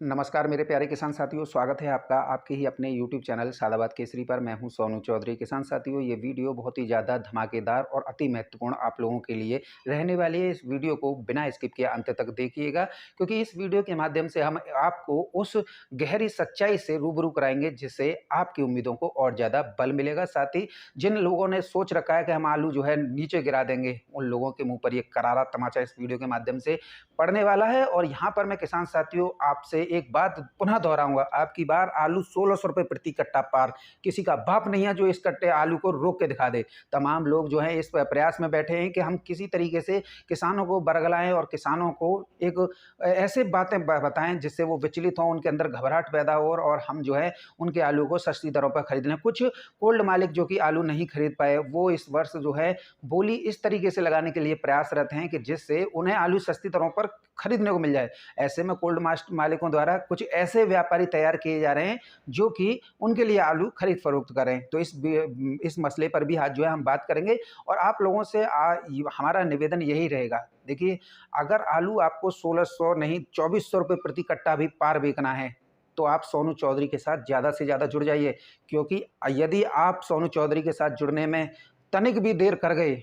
नमस्कार मेरे प्यारे किसान साथियों, स्वागत है आपका आपके ही अपने YouTube चैनल सादाबाद केसरी पर। मैं हूं सोनू चौधरी। किसान साथियों, ये वीडियो बहुत ही ज़्यादा धमाकेदार और अति महत्वपूर्ण आप लोगों के लिए रहने वाली है। इस वीडियो को बिना स्किप किए अंत तक देखिएगा, क्योंकि इस वीडियो के माध्यम से हम आपको उस गहरी सच्चाई से रूबरू कराएंगे जिससे आपकी उम्मीदों को और ज़्यादा बल मिलेगा। साथ ही जिन लोगों ने सोच रखा है कि हम आलू जो है नीचे गिरा देंगे, उन लोगों के मुँह पर ये करारा तमाचा इस वीडियो के माध्यम से पड़ने वाला है। और यहाँ पर मैं किसान साथियों आपसे एक बात पुनः दोहराऊंगा, आपकी बार आलू 1600 रुपये प्रति कट्टा पार। किसी का बाप नहीं है जो इस कट्टे आलू को रोक के दिखा दे। तमाम लोग जो हैं इस प्रयास में बैठे हैं कि हम किसी तरीके से किसानों को बरगलाएं और किसानों को एक ऐसे बातें बताएं जिससे वो विचलित हों, उनके अंदर घबराहट पैदा हो और हम जो है उनके आलू को सस्ती दरों पर खरीद लें। कुछ कोल्ड मालिक जो कि आलू नहीं खरीद पाए, वो इस वर्ष जो है बोली इस तरीके से लगाने के लिए प्रयासरत हैं कि जिससे उन्हें आलू सस्ती दरों पर खरीदने को मिल जाए। ऐसे में कोल्ड मालिकों द्वारा कुछ ऐसे व्यापारी तैयार किए जा रहे हैं जो कि उनके लिए आलू खरीद फरोख्त करें। तो इस मसले पर भी आज जो है हम बात करेंगे और आप लोगों से हमारा निवेदन यही रहेगा। देखिए, अगर आलू आपको 1600 नहीं 2400 रुपये प्रति कट्टा भी पार बेचना है तो आप सोनू चौधरी के साथ ज़्यादा से ज़्यादा जुड़ जाइए, क्योंकि यदि आप सोनू चौधरी के साथ जुड़ने में तनिक भी देर कर गए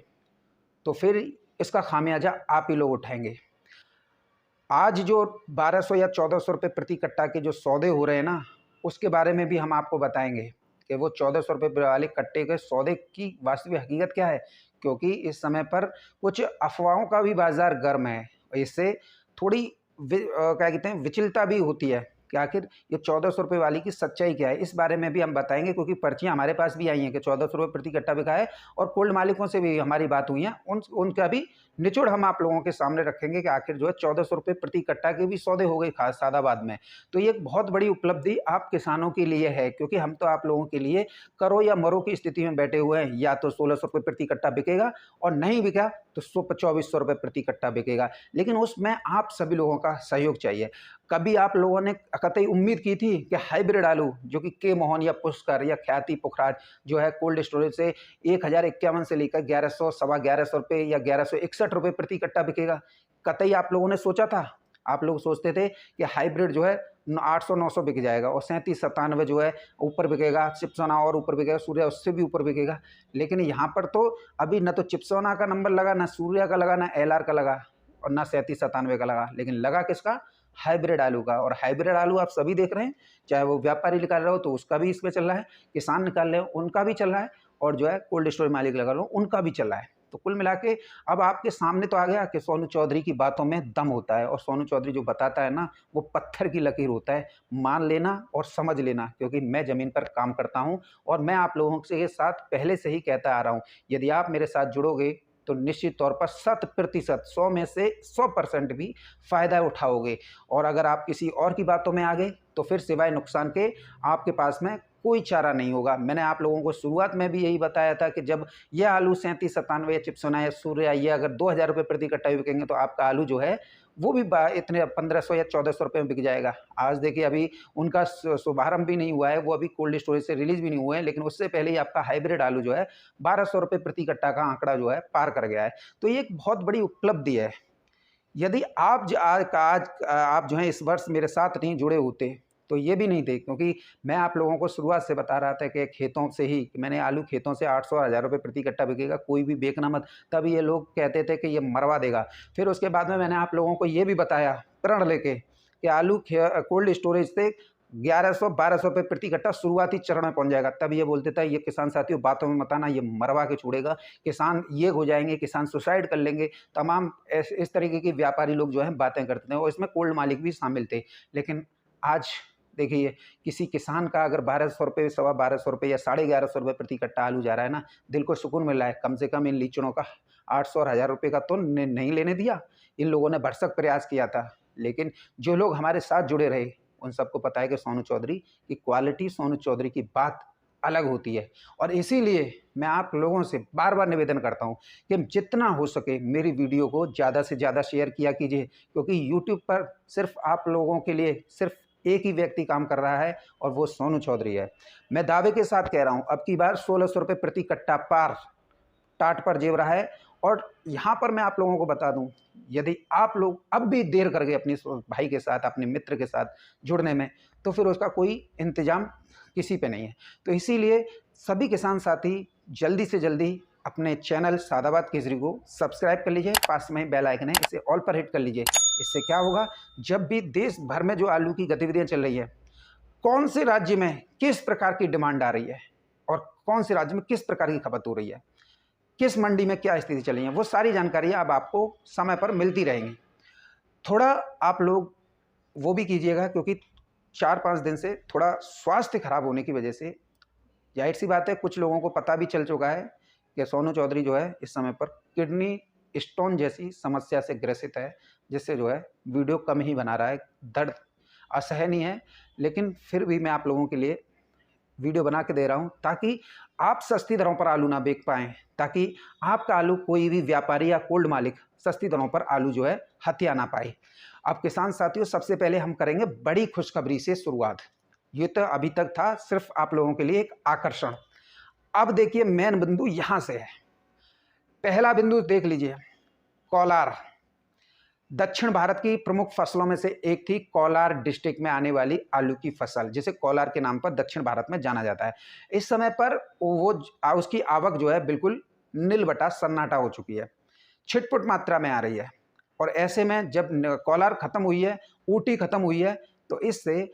तो फिर इसका खामियाजा आप ही लोग उठाएंगे। आज जो 1200 या 1400 रुपये प्रति कट्टा के जो सौदे हो रहे हैं ना, उसके बारे में भी हम आपको बताएंगे कि वो 1400 रुपये वाले कट्टे के सौदे की वास्तविक हकीकत क्या है। क्योंकि इस समय पर कुछ अफवाहों का भी बाज़ार गर्म है, इससे थोड़ी क्या कहते हैं विचलता भी होती है कि आखिर ये 1400 रुपये वाली की सच्चाई क्या है। इस बारे में भी हम बताएंगे, क्योंकि पर्चियाँ हमारे पास भी आई हैं कि 1400 रुपये प्रति कट्टा बिका है और कोल्ड मालिकों से भी हमारी बात हुई है। उनका भी निचोड़ हम आप लोगों के सामने रखेंगे कि आखिर जो है 1400 रुपये प्रति कट्टा के भी सौदे हो गए खास सादाबाद में। तो ये एक बहुत बड़ी उपलब्धि आप किसानों के लिए है, क्योंकि हम तो आप लोगों के लिए करो या मरो की स्थिति में बैठे हुए हैं। या तो 1600 रुपये प्रति कट्टा बिकेगा और नहीं बिका तो 2400 रुपये प्रति कट्टा बिकेगा, लेकिन उसमें आप सभी लोगों का सहयोग चाहिए। कभी आप लोगों ने कतई उम्मीद की थी कि हाइब्रिड आलू जो कि के मोहन या पुष्कर या ख्याति पुखराज जो है कोल्ड स्टोरेज से 1051 से लेकर 1100 सवा 1100 रुपये या 1161 रुपये प्रति कट्टा बिकेगा? कतई आप लोगों ने सोचा था? आप लोग सोचते थे कि हाइब्रिड जो है 800-900 बिक जाएगा और 37-97 जो है ऊपर बिकेगा, चिप्सोना और ऊपर बिकेगा, सूर्या उससे भी ऊपर बिकेगा। लेकिन यहाँ पर तो अभी न तो चिप्सोना का नंबर लगा, ना सूर्या का लगा, ना एलआर का लगा और ना 37-97 का लगा, लेकिन लगा किसका? हाइब्रिड आलू का। और हाइब्रिड आलू आप सभी देख रहे हैं, चाहे वो व्यापारी निकाल रहे हो तो उसका भी इसमें चल रहा है, किसान निकाल रहे हो उनका भी चल रहा है, और जो है कोल्ड स्टोरेज मालिक लगा लो उनका भी चल रहा है। तो कुल मिला के अब आपके सामने तो आ गया कि सोनू चौधरी की बातों में दम होता है और सोनू चौधरी जो बताता है ना, वो पत्थर की लकीर होता है। मान लेना और समझ लेना, क्योंकि मैं ज़मीन पर काम करता हूँ और मैं आप लोगों के साथ पहले से ही कहता आ रहा हूँ, यदि आप मेरे साथ जुड़ोगे तो निश्चित तौर पर 100% 100 में से 100% भी फ़ायदा उठाओगे। और अगर आप किसी और की बातों में आ गए तो फिर सिवाय नुकसान के आपके पास में कोई चारा नहीं होगा। मैंने आप लोगों को शुरुआत में भी यही बताया था कि जब ये आलू 37-97 या चिप्सोना या सूर्या ये अगर 2000 रुपये प्रति कट्टा भी बिकेंगे तो आपका आलू जो है वो भी इतने 1500 या 1400 रुपये में बिक जाएगा। आज देखिए, अभी उनका शुभारंभ भी नहीं हुआ है, वो अभी कोल्ड स्टोरेज से रिलीज़ भी नहीं हुए हैं, लेकिन उससे पहले ही आपका हाइब्रिड आलू जो है 1200 रुपये प्रति कट्टा का आंकड़ा जो है पार कर गया है। तो ये एक बहुत बड़ी उपलब्धि है। यदि आप आज आप जो हैं इस वर्ष मेरे साथ नहीं जुड़े होते तो ये भी नहीं थे, क्योंकि मैं आप लोगों को शुरुआत से बता रहा था कि खेतों से ही मैंने आलू खेतों से 800 1000 रुपये प्रति कट्टा बिकेगा, कोई भी बेचना मत। तब ये लोग कहते थे कि ये मरवा देगा। फिर उसके बाद में मैंने आप लोगों को ये भी बताया प्रण लेके कि आलू कोल्ड स्टोरेज से 1100-1200 रुपये प्रति कट्टा शुरुआती चरण में पहुंच जाएगा। तब ये बोलते थे ये किसान साथियों बातों में मत आना, ये मरवा के छोड़ेगा, किसान ये हो जाएंगे, किसान सुसाइड कर लेंगे। तमाम इस तरीके की व्यापारी लोग जो हैं बातें करते थे और इसमें कोल्ड मालिक भी शामिल थे। लेकिन आज देखिए, किसी किसान का अगर 1200 रुपये, सवा 1200 रुपये या 1150 रुपये प्रति कट्टा आलू जा रहा है ना, दिल को सुकून मिल रहा है। कम से कम इन लीचड़ों का 800 और 1000 रुपये का तो नहीं लेने दिया। इन लोगों ने भरसक प्रयास किया था, लेकिन जो लोग हमारे साथ जुड़े रहे उन सबको पता है कि सोनू चौधरी की क्वालिटी, सोनू चौधरी की बात अलग होती है। और इसीलिए मैं आप लोगों से बार बार निवेदन करता हूं कि जितना हो सके मेरी वीडियो को ज़्यादा से ज़्यादा शेयर किया कीजिए, क्योंकि यूट्यूब पर सिर्फ आप लोगों के लिए सिर्फ एक ही व्यक्ति काम कर रहा है और वो सोनू चौधरी है। मैं दावे के साथ कह रहा हूं, अब की बार 1600 रुपये प्रति कट्टा पार टाट पर जेब रहा है और यहाँ पर मैं आप लोगों को बता दूं, यदि आप लोग अब भी देर कर गए अपने भाई के साथ, अपने मित्र के साथ जुड़ने में, तो फिर उसका कोई इंतजाम किसी पे नहीं है। तो इसीलिए सभी किसान साथी जल्दी से जल्दी अपने चैनल सादाबाद केसरी को सब्सक्राइब कर लीजिए, पास में बेल आइकन है, इसे ऑल पर हिट कर लीजिए। इससे क्या होगा, जब भी देश भर में जो आलू की गतिविधियां चल रही है, कौन से राज्य में किस प्रकार की डिमांड आ रही है और कौन से राज्य में किस प्रकार की खपत हो रही है, किस मंडी में क्या स्थिति चल रही है, वो सारी जानकारियां अब आपको समय पर मिलती रहेंगी। थोड़ा आप लोग वो भी कीजिएगा, क्योंकि 4-5 दिन से थोड़ा स्वास्थ्य खराब होने की वजह से, जाहिर सी बात है कुछ लोगों को पता भी चल चुका है कि सोनू चौधरी जो है इस समय पर किडनी स्टोन जैसी समस्या से ग्रसित है, जिससे जो है वीडियो कम ही बना रहा है। दर्द असहनीय है, लेकिन फिर भी मैं आप लोगों के लिए वीडियो बना के दे रहा हूं, ताकि आप सस्ती दरों पर आलू ना बेच पाएँ, ताकि आपका आलू कोई भी व्यापारी या कोल्ड मालिक सस्ती दरों पर आलू जो है हथिया ना पाए। अब किसान साथियों, सबसे पहले हम करेंगे बड़ी खुशखबरी से शुरुआत। ये तो अभी तक था सिर्फ आप लोगों के लिए एक आकर्षण। अब देखिए मेन बिंदु यहां से है। पहला बिंदु देख लीजिए, कोलार। दक्षिण भारत की प्रमुख फसलों में से एक थी कोलार डिस्ट्रिक्ट में आने वाली आलू की फसल, जिसे कोलार के नाम पर दक्षिण भारत में जाना जाता है। इस समय पर वो उसकी आवक जो है बिल्कुल नीलबटा सन्नाटा हो चुकी है, छिटपुट मात्रा में आ रही है। और ऐसे में जब कोलार खत्म हुई है, ऊटी खत्म हुई है, तो इससे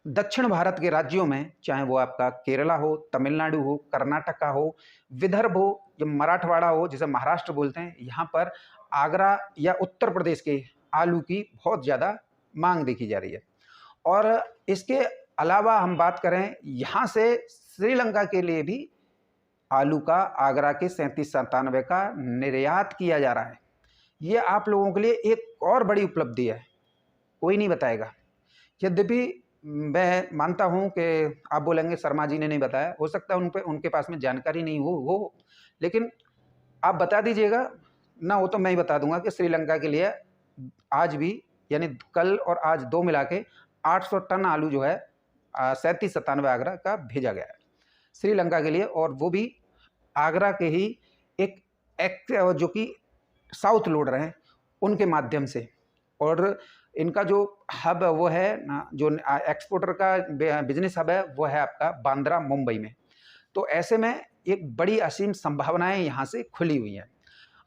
दक्षिण भारत के राज्यों में, चाहे वो आपका केरला हो, तमिलनाडु हो, कर्नाटका हो, विदर्भ हो, या मराठवाड़ा हो जिसे महाराष्ट्र बोलते हैं, यहाँ पर आगरा या उत्तर प्रदेश के आलू की बहुत ज़्यादा मांग देखी जा रही है। और इसके अलावा हम बात करें, यहाँ से श्रीलंका के लिए भी आलू का आगरा के 37-97 का निर्यात किया जा रहा है। ये आप लोगों के लिए एक और बड़ी उपलब्धि है, कोई नहीं बताएगा। यद्यपि मैं मानता हूं कि आप बोलेंगे शर्मा जी ने नहीं बताया, हो सकता है उनके पास में जानकारी नहीं हो, लेकिन आप बता दीजिएगा ना, हो तो मैं ही बता दूंगा कि श्रीलंका के लिए आज भी, यानी कल और आज दो मिला के 800 टन आलू जो है 37-97 आगरा का भेजा गया है श्रीलंका के लिए। और वो भी आगरा के ही एक जो कि साउथ लोड रहे हैं उनके माध्यम से। और इनका जो हब वो है ना, जो एक्सपोर्टर का बिजनेस हब है, वो है आपका बांद्रा मुंबई में। तो ऐसे में एक बड़ी असीम संभावनाएं यहाँ से खुली हुई हैं।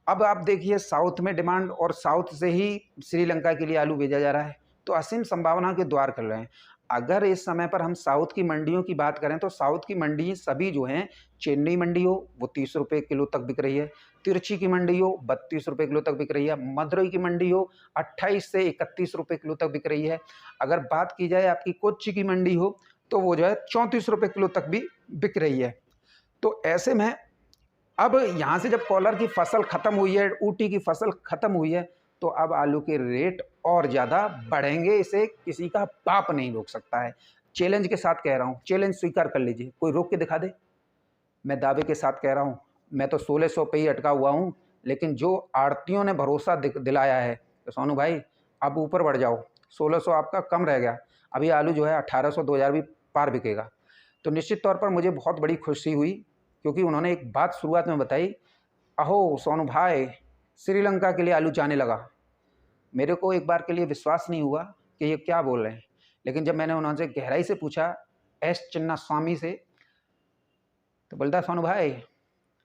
अब आप देखिए साउथ में डिमांड, और साउथ से ही श्रीलंका के लिए आलू भेजा जा रहा है, तो असीम संभावना के द्वार खुल रहे हैं। अगर इस समय पर हम साउथ की मंडियों की बात करें, तो साउथ की मंडी सभी जो हैं, चेन्नई मंडी हो वो 30 रुपये किलो तक बिक रही है, तिरछी की मंडी हो 32 रुपये किलो तक बिक रही है, मदुरई की मंडी हो 28 से 31 रुपये किलो तक बिक रही है। अगर बात की जाए आपकी कोच्चि की मंडी हो, तो वो जो है 34 रुपये किलो तक भी बिक रही है। तो ऐसे में अब यहाँ से जब कोलार की फसल खत्म हुई है, ऊटी की फसल खत्म हुई है, तो अब आलू के रेट और ज़्यादा बढ़ेंगे, इसे किसी का बाप नहीं रोक सकता है। चैलेंज के साथ कह रहा हूँ, चैलेंज स्वीकार कर लीजिए, कोई रोक के दिखा दे। मैं दावे के साथ कह रहा हूँ, मैं तो 1600 पे ही अटका हुआ हूँ, लेकिन जो आड़तियों ने भरोसा दिलाया है तो सोनू भाई अब ऊपर बढ़ जाओ, 1600 आपका कम रह गया, अभी आलू जो है 1800-2000 भी पार बिकेगा। तो निश्चित तौर पर मुझे बहुत बड़ी खुशी हुई, क्योंकि उन्होंने एक बात शुरुआत में बताई, अहो सोनू भाई श्रीलंका के लिए आलू जाने लगा। मेरे को एक बार के लिए विश्वास नहीं हुआ कि ये क्या बोल रहे हैं, लेकिन जब मैंने उन्होंने गहराई से पूछा, एस चिन्ना स्वामी से, तो बोलता सोनू भाई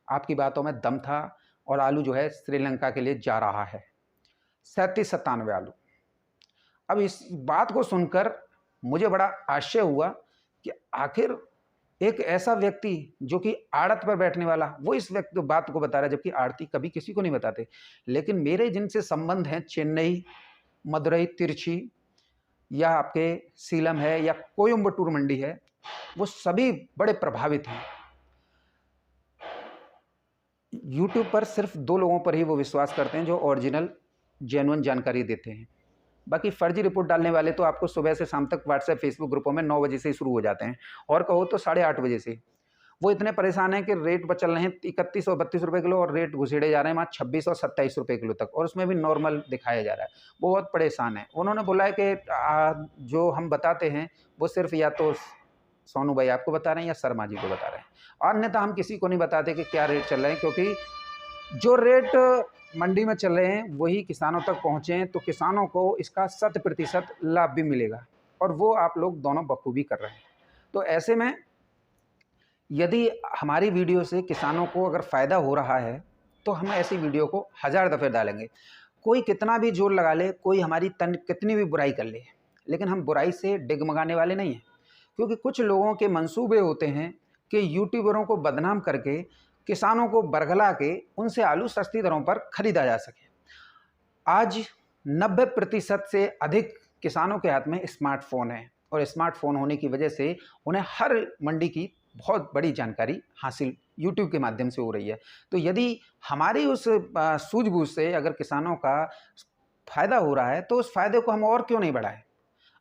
आपकी बातों में दम था, और आलू जो है श्रीलंका के लिए जा रहा है 37-97 आलू। अब इस बात को सुनकर मुझे बड़ा आश्चर्य हुआ कि आखिर एक ऐसा व्यक्ति जो कि आड़त पर बैठने वाला, वो इस व्यक्ति बात को बता रहा है, जबकि आड़ती कभी किसी को नहीं बताते। लेकिन मेरे जिनसे संबंध हैं, चेन्नई, मदुरई, तिरछी, या आपके सीलम है, या कोयम्बटूर मंडी है, वो सभी बड़े प्रभावित हैं। यूट्यूब पर सिर्फ 2 लोगों पर ही वो विश्वास करते हैं जो ओरिजिनल जेन्युइन जानकारी देते हैं। बाकी फर्जी रिपोर्ट डालने वाले तो आपको सुबह से शाम तक व्हाट्सएप फेसबुक ग्रुपों में 9 बजे से ही शुरू हो जाते हैं, और कहो तो 8:30 बजे से। वो इतने परेशान हैं कि रेट पर चल रहे हैं 31 और 32 रुपये किलो, और रेट घुसेड़े जा रहे हैं वहाँ 26 और 27 रुपये किलो तक, और उसमें भी नॉर्मल दिखाया जा रहा है। वो बहुत परेशान है। उन्होंने बोला है कि जो हम बताते हैं वो सिर्फ या तो सोनू भाई आपको बता रहे हैं या शर्मा जी को बता रहे हैं, अन्यथा हम किसी को नहीं बताते कि क्या रेट चल रहे हैं, क्योंकि जो रेट मंडी में चल रहे हैं वही किसानों तक पहुँचे हैं, तो किसानों को इसका 100% लाभ भी मिलेगा और वो आप लोग दोनों बखूबी कर रहे हैं। तो ऐसे में यदि हमारी वीडियो से किसानों को अगर फ़ायदा हो रहा है तो हम ऐसी वीडियो को 1000 दफ़े डालेंगे। कोई कितना भी जोर लगा ले, कोई हमारी कितनी भी बुराई कर ले, लेकिन हम बुराई से डिगमगाने वाले नहीं हैं। क्योंकि कुछ लोगों के मंसूबे होते हैं कि यूट्यूबरों को बदनाम करके किसानों को बरगला के उनसे आलू सस्ती दरों पर खरीदा जा सके। आज 90% से अधिक किसानों के हाथ में स्मार्टफोन है और स्मार्टफोन होने की वजह से उन्हें हर मंडी की बहुत बड़ी जानकारी हासिल यूट्यूब के माध्यम से हो रही है। तो यदि हमारी उस सूझबूझ से अगर किसानों का फ़ायदा हो रहा है तो उस फ़ायदे को हम और क्यों नहीं बढ़ाएं।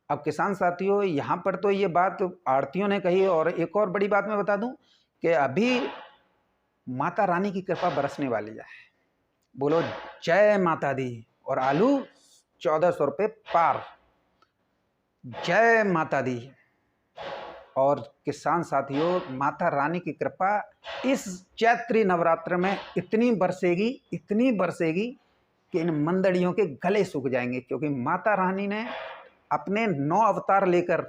अब किसान साथियों, यहाँ पर तो ये बात आड़तियों ने कही और एक और बड़ी बात मैं बता दूं कि अभी माता रानी की कृपा बरसने वाली है। बोलो जय माता दी। और आलू 1400 रुपये पार, जय माता दी। और किसान साथियों, माता रानी की कृपा इस चैत्री नवरात्र में इतनी बरसेगी कि इन मंदड़ियों के गले सूख जाएंगे, क्योंकि माता रानी ने अपने 9 अवतार लेकर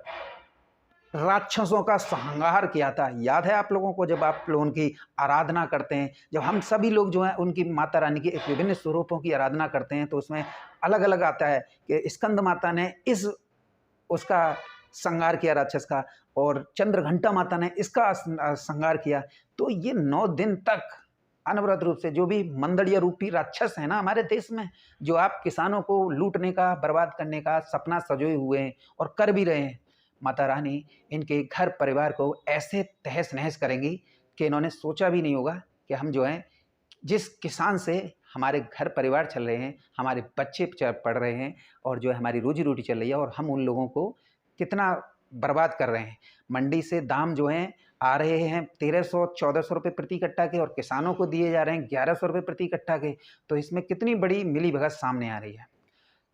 राक्षसों का संहार किया था। याद है आप लोगों को, जब आप लोग उनकी आराधना करते हैं, जब हम सभी लोग जो हैं उनकी माता रानी की एक विभिन्न स्वरूपों की आराधना करते हैं, तो उसमें अलग अलग आता है कि स्कंद माता ने उसका संहार किया राक्षस का, और चंद्रघंटा माता ने इसका संहार किया। तो ये 9 दिन तक अनवरत रूप से जो भी मंदड़िया रूपी राक्षस है ना हमारे देश में, जो आप किसानों को लूटने का, बर्बाद करने का सपना सजोए हुए हैं और कर भी रहे हैं, माता रानी इनके घर परिवार को ऐसे तहस नहस करेंगी कि इन्होंने सोचा भी नहीं होगा कि हम जो हैं, जिस किसान से हमारे घर परिवार चल रहे हैं, हमारे बच्चे पढ़ रहे हैं और जो है हमारी रोजी रोटी चल रही है, और हम उन लोगों को कितना बर्बाद कर रहे हैं। मंडी से दाम जो हैं आ रहे हैं 1300-1400 रुपये प्रति कट्टा के, और किसानों को दिए जा रहे हैं 1100 रुपये प्रति कट्टा के। तो इसमें कितनी बड़ी मिलीभगत सामने आ रही है।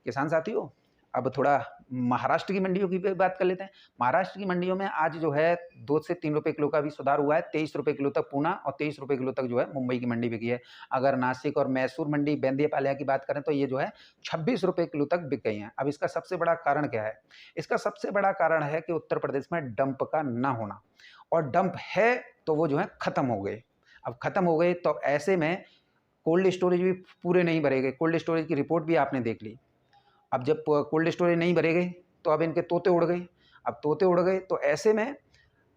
किसान साथियों, अब थोड़ा महाराष्ट्र की मंडियों की बात कर लेते हैं। महाराष्ट्र की मंडियों में आज जो है 2 से 3 रुपये किलो का भी सुधार हुआ है। 23 रुपये किलो तक पूना और 23 रुपये किलो तक जो है मुंबई की मंडी बिकी है। अगर नासिक और मैसूर मंडी बेंदिया की बात करें तो ये जो है 26 रुपये किलो तक बिक गई हैं। अब इसका सबसे बड़ा कारण क्या है? इसका सबसे बड़ा कारण है कि उत्तर प्रदेश में डंप का ना होना, और डंप है तो वो जो है ख़त्म हो गए। अब ख़त्म हो गए तो ऐसे में कोल्ड स्टोरेज भी पूरे नहीं भरेंगे। कोल्ड स्टोरेज की रिपोर्ट भी आपने देख ली। अब जब कोल्ड स्टोरेज नहीं भरेंगे तो अब इनके तोते उड़ गए। अब तोते उड़ गए तो ऐसे में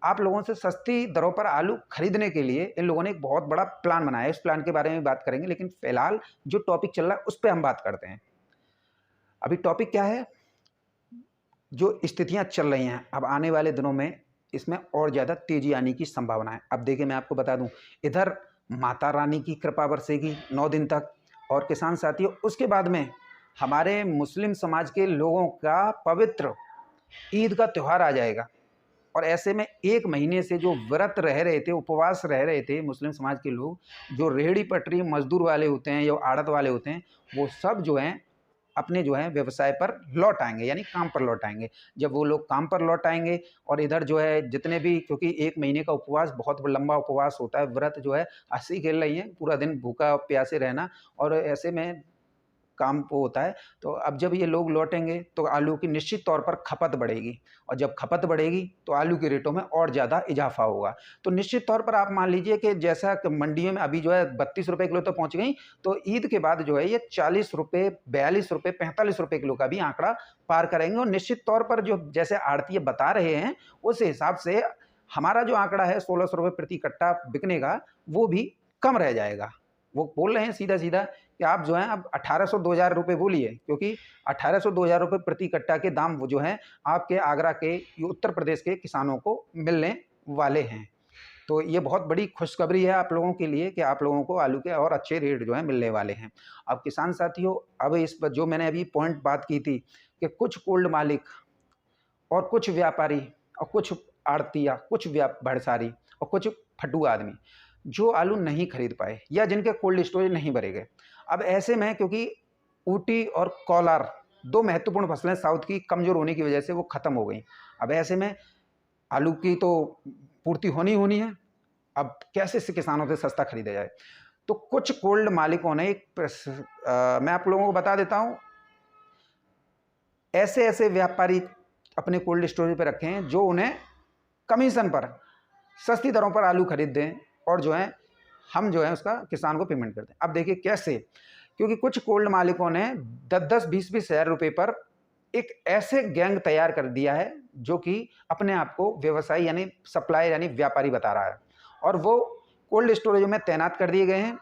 आप लोगों से सस्ती दरों पर आलू खरीदने के लिए इन लोगों ने एक बहुत बड़ा प्लान बनाया है। इस प्लान के बारे में बात करेंगे, लेकिन फिलहाल जो टॉपिक चल रहा है उस पर हम बात करते हैं। अभी टॉपिक क्या है? जो स्थितियां चल रही हैं, अब आने वाले दिनों में इसमें और ज़्यादा तेजी आने की संभावना है। अब देखिए, मैं आपको बता दूं, इधर माता रानी की कृपा बरसेगी 9 दिन तक, और किसान साथियों उसके बाद में हमारे मुस्लिम समाज के लोगों का पवित्र ईद का त्यौहार आ जाएगा। और ऐसे में 1 महीने से जो व्रत रह रहे थे, उपवास रह रहे थे मुस्लिम समाज के लोग, जो रेहड़ी पटरी मजदूर वाले होते हैं या आड़त वाले होते हैं, वो सब जो हैं अपने जो है व्यवसाय पर लौट आएंगे, यानी काम पर लौट आएंगे। जब वो लोग काम पर लौट आएंगे और इधर जो है जितने भी, क्योंकि 1 महीने का उपवास बहुत लंबा उपवास होता है, व्रत जो है हंसी खेल रही है, पूरा दिन भूखा प्यासे रहना, और ऐसे में काम वो होता है। तो अब जब ये लोग लौटेंगे तो आलू की निश्चित तौर पर खपत बढ़ेगी, और जब खपत बढ़ेगी तो आलू के रेटों में और ज़्यादा इजाफा होगा। तो निश्चित तौर पर आप मान लीजिए कि जैसा मंडियों में अभी जो है 32 रुपये किलो तक पहुँच गई, तो ईद के बाद जो है ये 40 रुपये, 42 रुपये, 45 रुपये किलो का भी आंकड़ा पार करेंगे। और निश्चित तौर पर जो जैसे आड़तिये बता रहे हैं उस हिसाब से हमारा जो आंकड़ा है 1600 रुपये प्रति कट्टा बिकने का, वो भी कम रह जाएगा। वो बोल रहे हैं सीधा सीधा कि आप जो हैं अब 1800-2000 रुपये बोलिए, क्योंकि 1800-2000 रुपये प्रति कट्टा के दाम वो जो हैं आपके आगरा के, उत्तर प्रदेश के किसानों को मिलने वाले हैं। तो ये बहुत बड़ी खुशखबरी है आप लोगों के लिए कि आप लोगों को आलू के और अच्छे रेट जो है मिलने वाले हैं। अब किसान साथियों, अब इस पर जो मैंने अभी पॉइंट बात की थी कि कुछ कोल्ड मालिक और कुछ व्यापारी और कुछ आड़तिया, कुछ भड़सारी और कुछ फटू आदमी जो आलू नहीं खरीद पाए या जिनके कोल्ड स्टोरेज नहीं भरे गए। अब ऐसे में, क्योंकि ऊटी और कोलार 2 महत्वपूर्ण फसलें साउथ की कमज़ोर होने की वजह से वो ख़त्म हो गई। अब ऐसे में आलू की तो पूर्ति होनी है। अब कैसे से किसानों से सस्ता खरीदा जाए? तो कुछ कोल्ड मालिकों ने मैं आप लोगों को बता देता हूँ, ऐसे ऐसे व्यापारी अपने कोल्ड स्टोरेज पे रखे हैं जो उन्हें कमीशन पर सस्ती दरों पर आलू खरीद दें और जो है हम जो है उसका किसान को पेमेंट कर दें। अब देखिए कैसे, क्योंकि कुछ कोल्ड मालिकों ने 10-10, 20-20 हज़ार रुपये पर एक ऐसे गैंग तैयार कर दिया है जो कि अपने आप को व्यवसायी यानी सप्लाई यानी व्यापारी बता रहा है, और वो कोल्ड स्टोरेज में तैनात कर दिए गए हैं।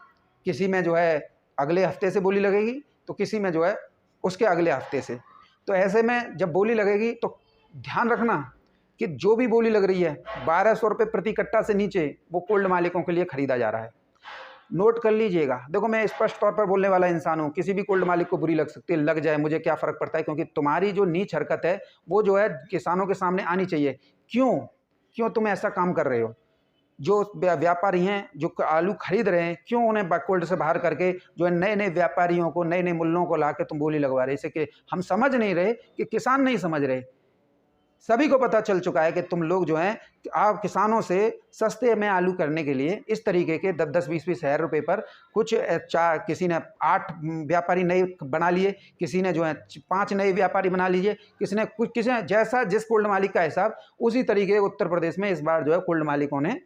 किसी में जो है अगले हफ्ते से बोली लगेगी, तो किसी में जो है उसके अगले हफ्ते से। तो ऐसे में जब बोली लगेगी तो ध्यान रखना कि जो भी बोली लग रही है 1200 रुपये प्रति कट्टा से नीचे वो कोल्ड मालिकों के लिए खरीदा जा रहा है। नोट कर लीजिएगा। देखो, मैं स्पष्ट तौर पर बोलने वाला इंसान हूँ, किसी भी कोल्ड मालिक को बुरी लग सकती है, लग जाए, मुझे क्या फ़र्क पड़ता है, क्योंकि तुम्हारी जो नीच हरकत है वो जो है किसानों के सामने आनी चाहिए। क्यों तुम ऐसा काम कर रहे हो? जो व्यापारी हैं जो आलू खरीद रहे हैं, क्यों उन्हें कोल्ड से बाहर करके जो है नए नए व्यापारियों को, नए नए मूल्यों को ला के तुम बोली लगवा रहे? इसे कि हम समझ नहीं रहे कि किसान नहीं समझ रहे। सभी को पता चल चुका है कि तुम लोग जो हैं आप किसानों से सस्ते में आलू करने के लिए इस तरीके के 10-10, 20-20 हज़ार रुपये पर कुछ किसी ने 8 व्यापारी नए बना लिए, किसी ने जो है 5 नए व्यापारी बना लीजिए, किसी ने जैसा जिस कोल्ड मालिक का हिसाब उसी तरीके उत्तर प्रदेश में इस बार जो है कोल्ड मालिकों ने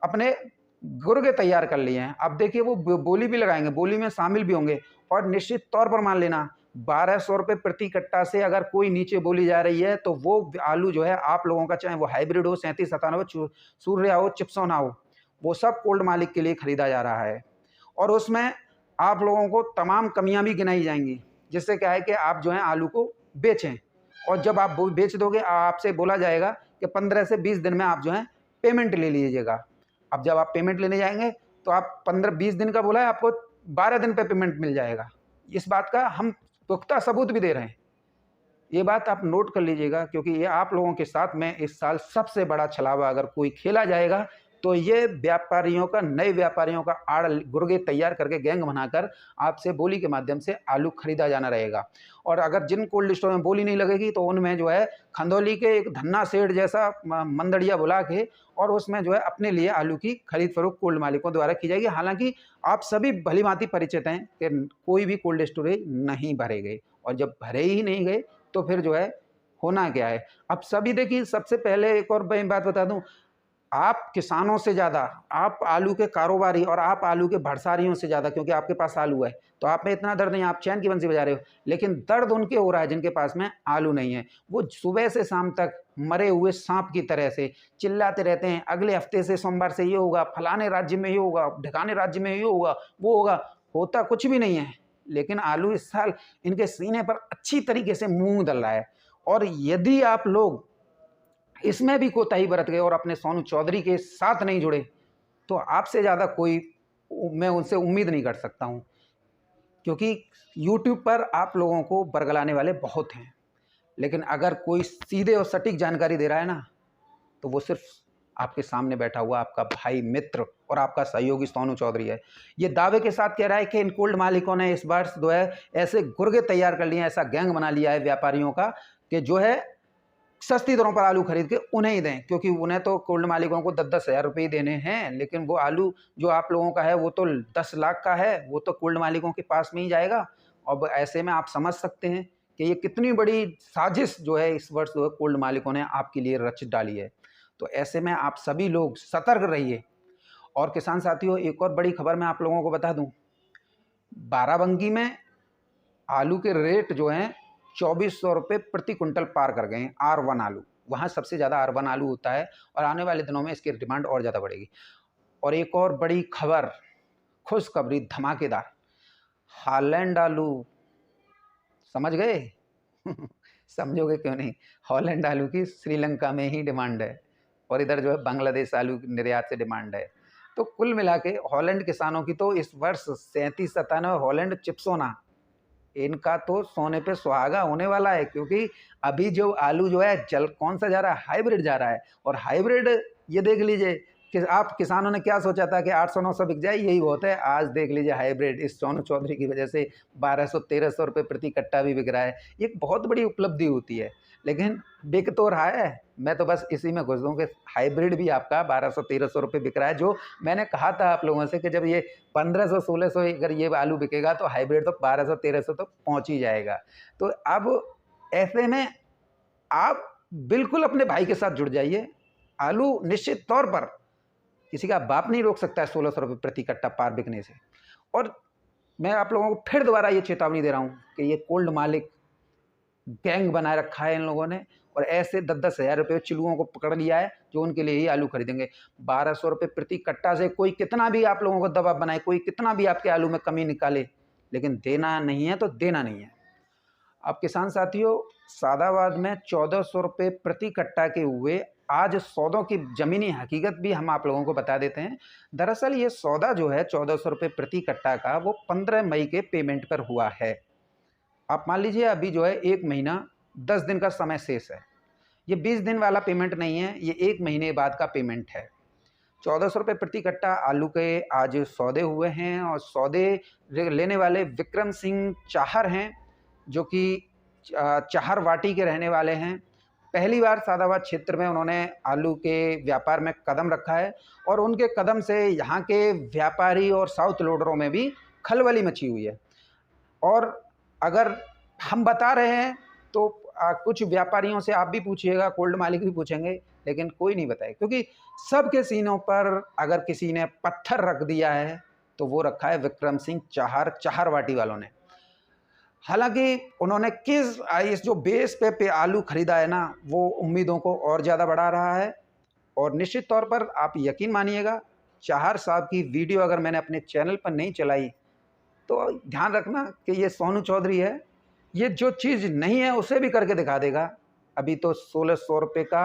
अपने गुर्गे तैयार कर लिए हैं। अब देखिए वो बोली भी लगाएंगे, बोली में शामिल भी होंगे, और निश्चित तौर पर मान लेना 1200 रुपये प्रति कट्टा से अगर कोई नीचे बोली जा रही है तो वो आलू जो है आप लोगों का, चाहे वो हाइब्रिड हो, 3797, सूर्या हो, चिप्सोना हो, वो सब कोल्ड मालिक के लिए खरीदा जा रहा है। और उसमें आप लोगों को तमाम कमियां भी गिनाई जाएंगी, जिससे क्या है कि आप जो है आलू को बेचें, और जब आप बेच दोगे आपसे बोला जाएगा कि 15 से 20 दिन में आप जो है पेमेंट ले लीजिएगा। अब जब आप पेमेंट लेने जाएंगे तो आप 15-20 दिन का बोला है, आपको 12 दिन पे पेमेंट मिल जाएगा। इस बात का हम पुख्ता सबूत भी दे रहे हैं। ये बात आप नोट कर लीजिएगा, क्योंकि ये आप लोगों के साथ में इस साल सबसे बड़ा छलावा अगर कोई खेला जाएगा तो ये व्यापारियों का, नए व्यापारियों का आड़ गुर्गे तैयार करके गैंग बनाकर आपसे बोली के माध्यम से आलू खरीदा जाना रहेगा। और अगर जिन कोल्ड स्टोर में बोली नहीं लगेगी तो उनमें जो है खंदौली के एक धन्ना सेठ जैसा मंदड़िया बुला के और उसमें जो है अपने लिए आलू की खरीद फरोख्त कोल्ड मालिकों द्वारा की जाएगी। हालांकि आप सभी भलीभांति परिचित हैं कि कोई भी कोल्ड स्टोरेज नहीं भरे गए, और जब भरे ही नहीं गए तो फिर जो है होना क्या है। अब सभी देखिए, सबसे पहले एक और मैं बात बता दूं, आप किसानों से ज़्यादा, आप आलू के कारोबारी और आप आलू के भड़सारियों से ज़्यादा, क्योंकि आपके पास आलू है तो आप में इतना दर्द नहीं, आप चैन की बंसी बजा रहे हो, लेकिन दर्द उनके हो रहा है जिनके पास में आलू नहीं है। वो सुबह से शाम तक मरे हुए सांप की तरह से चिल्लाते रहते हैं, अगले हफ्ते से सोमवार से ये होगा, फलाने राज्य में ये होगा, ढिकाने राज्य में ये होगा, वो होगा। होता कुछ भी नहीं है, लेकिन आलू इस साल इनके सीने पर अच्छी तरीके से मूंग दल रहा है। और यदि आप लोग इसमें भी कोताही बरत गए और अपने सोनू चौधरी के साथ नहीं जुड़े तो आपसे ज़्यादा कोई मैं उनसे उम्मीद नहीं कर सकता हूँ, क्योंकि YouTube पर आप लोगों को बरगलाने वाले बहुत हैं, लेकिन अगर कोई सीधे और सटीक जानकारी दे रहा है ना तो वो सिर्फ आपके सामने बैठा हुआ आपका भाई, मित्र और आपका सहयोगी सोनू चौधरी है। ये दावे के साथ कह रहा है कि इन कोल्ड मालिकों ने इस बार जो है ऐसे गुर्गे तैयार कर लिए हैं, ऐसा गैंग बना लिया है व्यापारियों का कि जो है सस्ती दरों पर आलू खरीद के उन्हें ही दें, क्योंकि उन्हें तो कोल्ड मालिकों को 10-10 हज़ार रुपये ही देने हैं, लेकिन वो आलू जो आप लोगों का है वो तो 10 लाख का है, वो तो कोल्ड मालिकों के पास में ही जाएगा। अब ऐसे में आप समझ सकते हैं कि ये कितनी बड़ी साजिश जो है इस वर्ष जो है कोल्ड मालिकों ने आपके लिए रच डाली है। तो ऐसे में आप सभी लोग सतर्क रहिए। और किसान साथियों, एक और बड़ी खबर मैं आप लोगों को बता दूं, बाराबंकी में आलू के रेट जो हैं 2400 रुपये प्रति कुंटल पार कर गए हैं। R1 आलू, वहाँ सबसे ज़्यादा R1 आलू होता है, और आने वाले दिनों में इसकी डिमांड और ज़्यादा बढ़ेगी। और एक और बड़ी खबर, खुशखबरी, धमाकेदार, हॉलैंड आलू, समझ गए? समझोगे क्यों नहीं? हॉलैंड आलू की श्रीलंका में ही डिमांड है, और इधर जो है बांग्लादेश आलू की निर्यात से डिमांड है। तो कुल मिला के हॉलैंड किसानों की तो इस वर्ष 3797 हॉलैंड चिप्सोना, इनका तो सोने पे सुहागा होने वाला है, क्योंकि अभी जो आलू जो है कौन सा जा रहा है? हाइब्रिड जा रहा है। और हाइब्रिड ये देख लीजिए कि आप किसानों ने क्या सोचा था कि 800-900 बिक जाए, यही बहुत है। आज देख लीजिए हाइब्रिड इस सोनू चौधरी की वजह से 1200-1300 रुपये प्रति कट्टा भी बिक रहा है। ये एक बहुत बड़ी उपलब्धि होती है, लेकिन बिक तो रहा है, मैं तो बस इसी में घुस दूँ कि हाइब्रिड भी आपका 1200-1300 रुपये बिक रहा है, जो मैंने कहा था आप लोगों से कि जब ये 1500-1600 अगर ये आलू बिकेगा तो हाइब्रिड तो 1200-1300 तो पहुँच ही जाएगा। तो अब ऐसे में आप बिल्कुल अपने भाई के साथ जुड़ जाइए। आलू निश्चित तौर पर किसी का बाप नहीं रोक सकता है 1600 रुपये प्रति कट्टा पार बिकने से। और मैं आप लोगों को फिर दोबारा ये चेतावनी दे रहा हूँ कि ये कोल्ड मालिक गैंग बनाए रखा है इन लोगों ने, और ऐसे 10-10 हज़ार रुपये चिलुओं को पकड़ लिया है जो उनके लिए ही आलू खरीदेंगे। 1200 रुपये प्रति कट्टा से कोई कितना भी आप लोगों को दबाव बनाए, कोई कितना भी आपके आलू में कमी निकाले, लेकिन देना नहीं है तो देना नहीं है। अब किसान साथियों, सादाबाद में 1400 रुपये प्रति कट्टा के हुए आज सौदों की ज़मीनी हकीकत भी हम आप लोगों को बता देते हैं। दरअसल ये सौदा जो है 1400 रुपये प्रति कट्टा का, वो 15 मई के पेमेंट पर हुआ है। आप मान लीजिए अभी जो है 1 महीना 10 दिन का समय शेष है। ये 20 दिन वाला पेमेंट नहीं है, ये 1 महीने बाद का पेमेंट है। 1400 रुपये प्रति कट्टा आलू के आज सौदे हुए हैं, और सौदे लेने वाले विक्रम सिंह चाहर हैं, जो कि चाहर वाटी के रहने वाले हैं। पहली बार सादाबाद क्षेत्र में उन्होंने आलू के व्यापार में कदम रखा है, और उनके कदम से यहाँ के व्यापारी और साउथ लोडरों में भी खलबली मची हुई है। और अगर हम बता रहे हैं तो कुछ व्यापारियों से आप भी पूछिएगा, कोल्ड मालिक भी पूछेंगे, लेकिन कोई नहीं बताए, क्योंकि सबके सीनों पर अगर किसी ने पत्थर रख दिया है तो वो रखा है विक्रम सिंह चाहर वाटी वालों ने। हालांकि उन्होंने इस जो बेस पे आलू खरीदा है ना, वो उम्मीदों को और ज़्यादा बढ़ा रहा है। और निश्चित तौर पर आप यकीन मानिएगा, चाहर साहब की वीडियो अगर मैंने अपने चैनल पर नहीं चलाई तो ध्यान रखना कि ये सोनू चौधरी है, ये जो चीज़ नहीं है उसे भी करके दिखा देगा। अभी तो 1600 रुपये का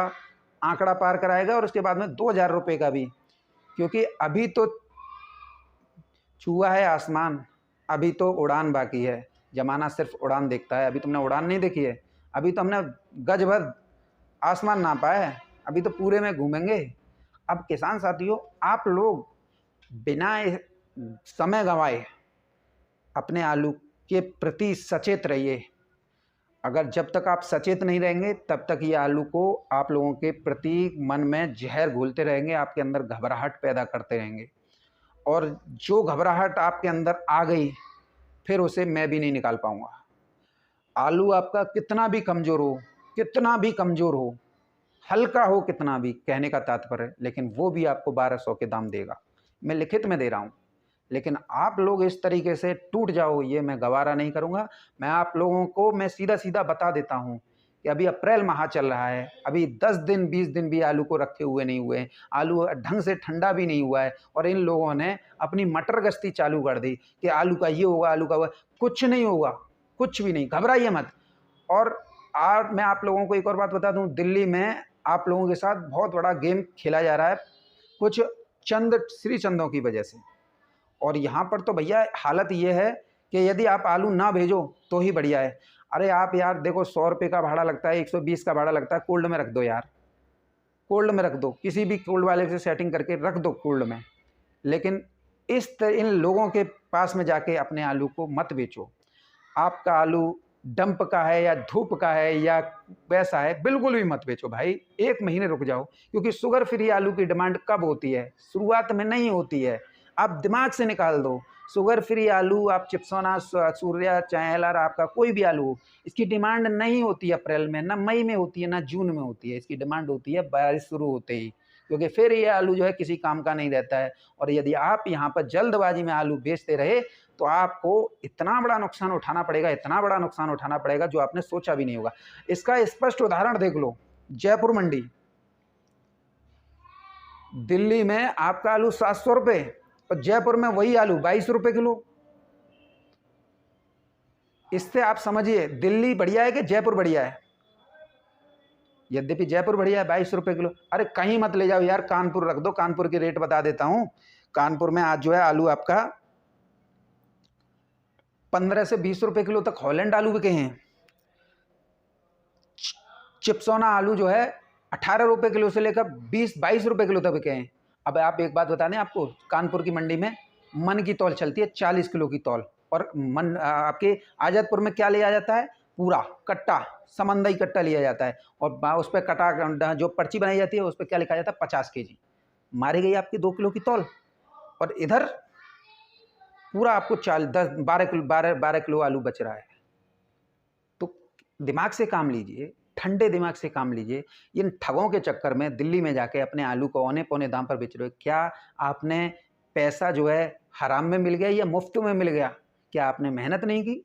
आंकड़ा पार कराएगा, और उसके बाद में 2000 रुपये का भी, क्योंकि अभी तो छुआ है आसमान, अभी तो उड़ान बाकी है। ज़माना सिर्फ उड़ान देखता है, अभी तुमने उड़ान नहीं देखी है, अभी तो हमने गज भर आसमान नापा है, अभी तो पूरे में घूमेंगे। अब किसान साथियों, आप लोग बिना समय गंवाए अपने आलू के प्रति सचेत रहिए। अगर जब तक आप सचेत नहीं रहेंगे तब तक ये आलू को आप लोगों के प्रति मन में जहर घोलते रहेंगे, आपके अंदर घबराहट पैदा करते रहेंगे, और जो घबराहट आपके अंदर आ गई फिर उसे मैं भी नहीं निकाल पाऊंगा। आलू आपका कितना भी कमज़ोर हो, कितना भी कमज़ोर हो, हल्का हो कितना भी, कहने का तात्पर्य, लेकिन वो भी आपको 1200 के दाम देगा। मैं लिखित में दे रहा हूँ, लेकिन आप लोग इस तरीके से टूट जाओ ये मैं गवारा नहीं करूँगा। मैं आप लोगों को मैं सीधा सीधा बता देता हूँ कि अभी अप्रैल माह चल रहा है, अभी 10 दिन 20 दिन भी आलू को रखे हुए नहीं हुए, आलू ढंग से ठंडा भी नहीं हुआ है, और इन लोगों ने अपनी मटर गश्ती चालू कर दी कि आलू का ये होगा, आलू का वो। कुछ नहीं होगा, कुछ भी नहीं, घबराइए मत। और मैं आप लोगों को एक और बात बता दूँ, दिल्ली में आप लोगों के साथ बहुत बड़ा गेम खेला जा रहा है कुछ श्री चंदों की वजह से। और यहाँ पर तो भैया हालत ये है कि यदि आप आलू ना भेजो तो ही बढ़िया है। अरे आप यार देखो, 100 रुपये का भाड़ा लगता है, 120 का भाड़ा लगता है, कोल्ड में रख दो यार, कोल्ड में रख दो, किसी भी कोल्ड वाले से सेटिंग करके रख दो कोल्ड में। लेकिन इन लोगों के पास में जाके अपने आलू को मत बेचो। आपका आलू डंप का है या धूप का है या वैसा है, बिल्कुल भी मत बेचो भाई, 1 महीने रुक जाओ, क्योंकि शुगर फ्री आलू की डिमांड कब होती है? शुरुआत में नहीं होती है। आप दिमाग से निकाल दो, शुगर फ्री आलू, आप चिप्सोना, सूर्या, चैनलर, आपका कोई भी आलू हो, इसकी डिमांड नहीं होती है अप्रैल में, ना मई में होती है, ना जून में होती है। इसकी डिमांड होती है बारिश शुरू होते ही, क्योंकि फिर ये आलू जो है किसी काम का नहीं रहता है। और यदि आप यहाँ पर जल्दबाजी में आलू बेचते रहे तो आपको इतना बड़ा नुकसान उठाना पड़ेगा, इतना बड़ा नुकसान उठाना पड़ेगा जो आपने सोचा भी नहीं होगा। इसका स्पष्ट उदाहरण देख लो, जयपुर मंडी, दिल्ली में आपका आलू 700 रुपये और जयपुर में वही आलू 22 रुपये किलो। इससे आप समझिए दिल्ली बढ़िया है कि जयपुर बढ़िया है। यद्यपि जयपुर बढ़िया है, 22 रुपये किलो। अरे कहीं मत ले जाओ यार, कानपुर रख दो, कानपुर की रेट बता देता हूं। कानपुर में आज जो है आलू आपका 15 से 20 रुपये किलो तक हॉलैंड आलू बिके हैं। चिप्सोना आलू जो है 18 रुपये किलो से लेकर 20-22 रुपये किलो तक बिके हैं। अब आप एक बात बता दें आपको, कानपुर की मंडी में मन की तौल चलती है 40 किलो की तौल, और मन आपके आज़ादपुर में क्या लिया जाता है? पूरा कट्टा, समंदई कट्टा लिया जाता है और उस पर कटा जो पर्ची बनाई जाती है उस पर क्या लिखा जाता है 50 केजी, मारी गई आपकी 2 किलो की तौल। और इधर पूरा आपको 12 किलो आलू बच रहा है। तो दिमाग से काम लीजिए, ठंडे दिमाग से काम लीजिए। इन ठगों के चक्कर में दिल्ली में जाके अपने आलू को औने पौने दाम पर बेच रहे हो। क्या आपने पैसा जो है हराम में मिल गया या मुफ्त में मिल गया? क्या आपने मेहनत नहीं की?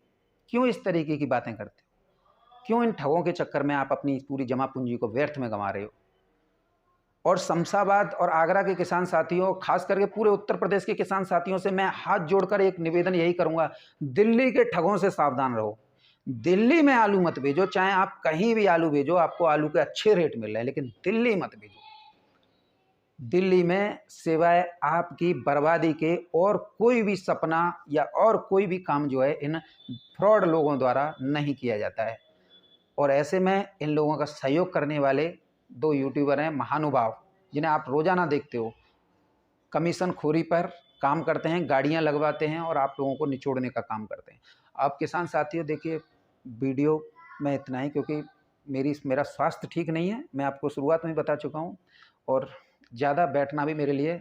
क्यों इस तरीके की बातें करते हो? क्यों इन ठगों के चक्कर में आप अपनी पूरी जमा पूंजी को व्यर्थ में गंवा रहे हो? और शमशाबाद और आगरा के किसान साथियों, खास करके पूरे उत्तर प्रदेश के किसान साथियों से मैं हाथ जोड़कर एक निवेदन यही करूंगा, दिल्ली के ठगों से सावधान रहो। दिल्ली में आलू मत भेजो, चाहे आप कहीं भी आलू भेजो, आपको आलू के अच्छे रेट मिल रहे हैं, लेकिन दिल्ली मत भेजो। दिल्ली में सिवाय आपकी बर्बादी के और कोई भी सपना या और कोई भी काम जो है इन फ्रॉड लोगों द्वारा नहीं किया जाता है। और ऐसे में इन लोगों का सहयोग करने वाले 2 यूट्यूबर हैं महानुभाव, जिन्हें आप रोज़ाना देखते हो, कमीशन खोरी पर काम करते हैं, गाड़ियां लगवाते हैं और आप लोगों को निचोड़ने का काम करते हैं। आप किसान साथियों देखिए, वीडियो में इतना ही, क्योंकि मेरा स्वास्थ्य ठीक नहीं है, मैं आपको शुरुआत में बता चुका हूँ, और ज़्यादा बैठना भी मेरे लिए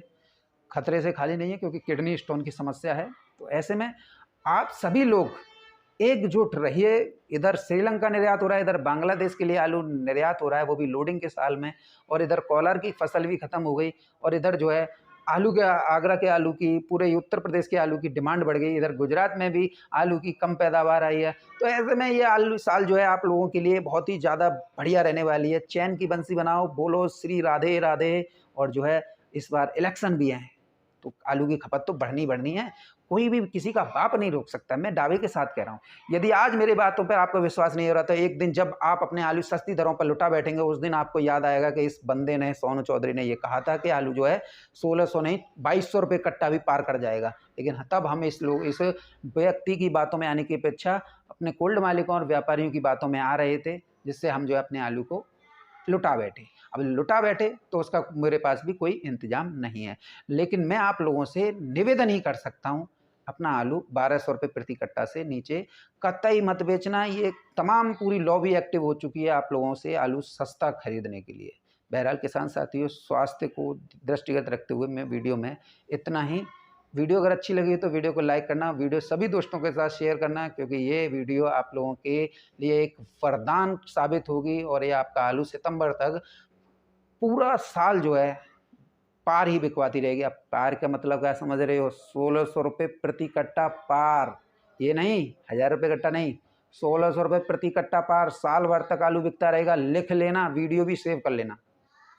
खतरे से खाली नहीं है, क्योंकि किडनी स्टोन की समस्या है। तो ऐसे में आप सभी लोग एकजुट रहिए। इधर श्रीलंका निर्यात हो रहा है, इधर बांग्लादेश के लिए आलू निर्यात हो रहा है, वो भी लोडिंग के साल में, और इधर कॉलर की फसल भी खत्म हो गई, और इधर जो है आलू के, आगरा के आलू की, पूरे उत्तर प्रदेश के आलू की डिमांड बढ़ गई। इधर गुजरात में भी आलू की कम पैदावार आई है। तो ऐसे में ये आलू साल जो है आप लोगों के लिए बहुत ही ज़्यादा बढ़िया रहने वाली है। चैन की बंसी बनाओ, बोलो श्री राधे राधे। और जो है इस बार इलेक्शन भी है, तो आलू की खपत तो बढ़नी है, कोई भी किसी का बाप नहीं रोक सकता। मैं दावे के साथ कह रहा हूँ। यदि आज मेरी बातों पर आपको विश्वास नहीं हो रहा, तो एक दिन जब आप अपने आलू सस्ती दरों पर लुटा बैठेंगे, उस दिन आपको याद आएगा कि इस बंदे ने, सोनू चौधरी ने, ये कहा था कि आलू जो है 1600 नहीं 2200 रुपये कट्टा भी पार कर जाएगा। लेकिन तब हम इस व्यक्ति की बातों में आने की अपेक्षा अपने कोल्ड मालिकों और व्यापारियों की बातों में आ रहे थे, जिससे हम जो है अपने आलू को लुटा बैठे। अब लुटा बैठे तो उसका मेरे पास भी कोई इंतजाम नहीं है। लेकिन मैं आप लोगों से निवेदन ही कर सकता हूँ, अपना आलू 1200 रुपये प्रति कट्टा से नीचे कतई मत बेचना। ये तमाम पूरी लॉबी एक्टिव हो चुकी है आप लोगों से आलू सस्ता खरीदने के लिए। बहरहाल किसान साथियों, स्वास्थ्य को दृष्टिगत रखते हुए मैं वीडियो में इतना ही। वीडियो अगर अच्छी लगी तो वीडियो को लाइक करना, वीडियो सभी दोस्तों के साथ शेयर करना, क्योंकि ये वीडियो आप लोगों के लिए एक वरदान साबित होगी, और ये आपका आलू सितंबर तक पूरा साल जो है पार ही बिकवाती रहेगी। अब पार का मतलब क्या समझ रहे हो? 1600 रुपये प्रति कट्टा पार, ये नहीं 1000 रुपये कट्टा नहीं, 1600 रुपये प्रति कट्टा पार, साल भर तक आलू बिकता रहेगा। लिख लेना, वीडियो भी सेव कर लेना।